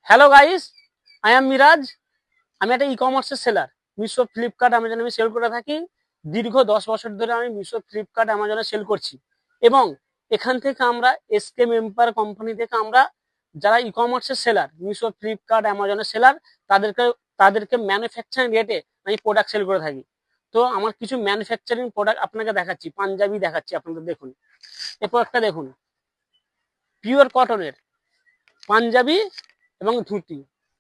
Hello guys, I am Miraj. আমি একটা ই কমার্সের সেলার। মিশো, ফ্লিপকার্ট, অ্যামাজনে আমি সেল করে থাকি। দীর্ঘ 10 বছর ধরে আমি মিশো, ফ্লিপকার্ট, অ্যামাজনে সেল করছি। এবং এখান থেকে আমরা এসকে মেম্বার কোম্পানি থেকে আমরা যারা ই কমার্সের সেলার, মিশো, ফ্লিপকার্ট, অ্যামাজনের সেলার, তাদেরকে তাদেরকে ম্যানুফ্যাকচারিং রেটে আমি প্রোডাক্ট সেল করে থাকি। তো আমার কিছু ম্যানুফ্যাকচারিং প্রোডাক্ট আপনাকে দেখাচ্ছি, পাঞ্জাবি দেখাচ্ছি আপনাদের। দেখুন এই প্রোডাক্টটা, দেখুন পিওর কটনের পাঞ্জাবি এবং ধুতি।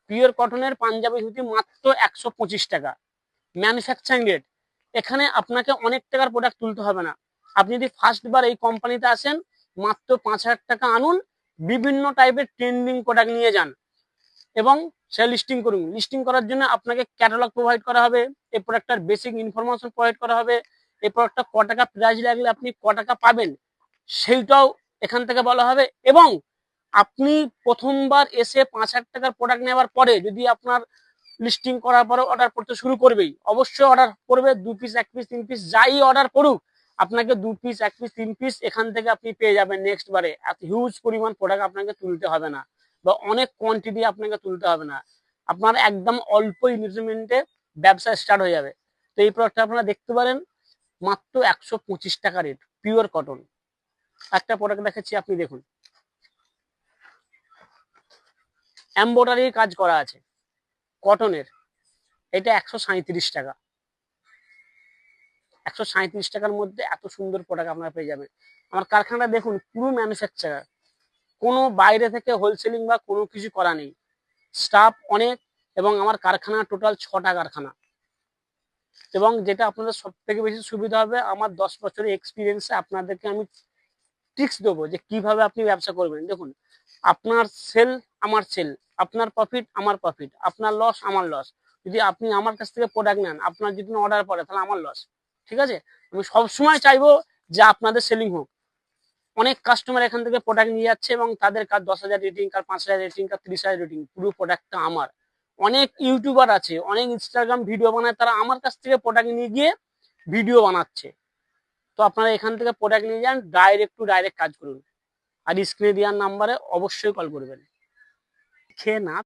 পিওর কটনের পাঞ্জাবি ধুতি মাত্র 125 টাকা, ম্যানুফ্যাকচারিং রেট। এখানে আপনাকে অনেক টাকার প্রোডাক্ট তুলতে হবে না। আপনি যদি ফার্স্ট বার এই কোম্পানিতে আসেন, মাত্র 5,000 টাকা আনুন, বিভিন্ন টাইপের ট্রেন্ডিং প্রোডাক্ট নিয়ে যান এবং সে লিস্টিং করুন। লিস্টিং করার জন্য আপনাকে ক্যাটালগ প্রোভাইড করা হবে, এই প্রোডাক্টটার বেসিক ইনফরমেশন প্রোভাইড করা হবে, এই প্রোডাক্টটা ক টাকা প্রাইস লাগলে আপনি ক টাকা পাবেন সেইটাও এখান থেকে বলা হবে। এবং আপনি প্রথমবার এসে 5,000 টাকার প্রোডাক্ট নেওয়ার পরে যদি আপনার লিস্টিং করার পরে অর্ডার করতে শুরু করবেই, অবশ্যই অর্ডার করবে 2 পিস, 1 পিস, 3 পিস, যাই অর্ডার করুক আপনাকে 2 পিস, 1 পিস, 3 পিস এখান থেকে আপনি পেয়ে যাবেন। নেক্সট বারে এত হিউজ পরিমাণ প্রোডাক্ট আপনাকে তুলতে হবে না, বা অনেক কোয়ান্টিটি আপনাকে তুলতে হবে না। আপনার একদম অল্প ইনভেস্টমেন্টে ব্যবসা স্টার্ট হয়ে যাবে। তো এই প্রোডাক্টটা আপনারা দেখতে পারেন, মাত্র 125 টাকা রেট, পিওর কটন। একটা প্রোডাক্ট দেখাচ্ছি, আপনি দেখুন এমব্রয়ডারির কাজ করা আছে কটনের। এটা 137 টাকা। 137 টাকার মধ্যে এত সুন্দর প্রোডাক্ট আপনারা পেয়ে যাবেন। আমার কারখানাটা দেখুন, পুরো ম্যানুফ্যাকচারার, কোনো বাইরে থেকে হোলসেলিং বা কোনো কিছু করা নেই। স্টাফ অনেক, এবং আমার কারখানা টোটাল 6টা কারখানা। এবং যেটা আপনাদের সব থেকে বেশি সুবিধা হবে, আমার 10 বছরের এক্সপিরিয়েন্সে আপনাদেরকে আমি টিপস দেবো যে কিভাবে আপনি ব্যবসা করবেন। দেখুন, আপনার সেল আমার সেল, আপনার প্রফিট আমার প্রফিট, আপনার লস আমার লস। যদি আপনি আমার কাছ থেকে প্রোডাক্ট নেন, আপনার যদি অর্ডার পড়ে তাহলে আমার লস। ঠিক আছে? আমি সবসময় চাইবো যে আপনাদের সেলিং হোক। অনেক কাস্টমার এখান থেকে প্রোডাক্ট নিয়ে যাচ্ছে এবং তাদের কার 10,000 রেটিং, কার 5,000 রেটিং, কার 30,000 রেটিং, পুরো প্রোডাক্টটা আমার। অনেক ইউটিউবার আছে, অনেক ইনস্টাগ্রাম ভিডিও বানায়, তারা আমার কাছ থেকে প্রোডাক্ট নিয়ে গিয়ে ভিডিও বানাচ্ছে। তো আপনারা এখান থেকে প্রোডাক্ট নিয়ে যান, ডাইরেক্ট টু ডাইরেক্ট কাজ করুন। আর স্ক্রিনে দেওয়ার নাম্বারে অবশ্যই কল করবেন। খেয়ে না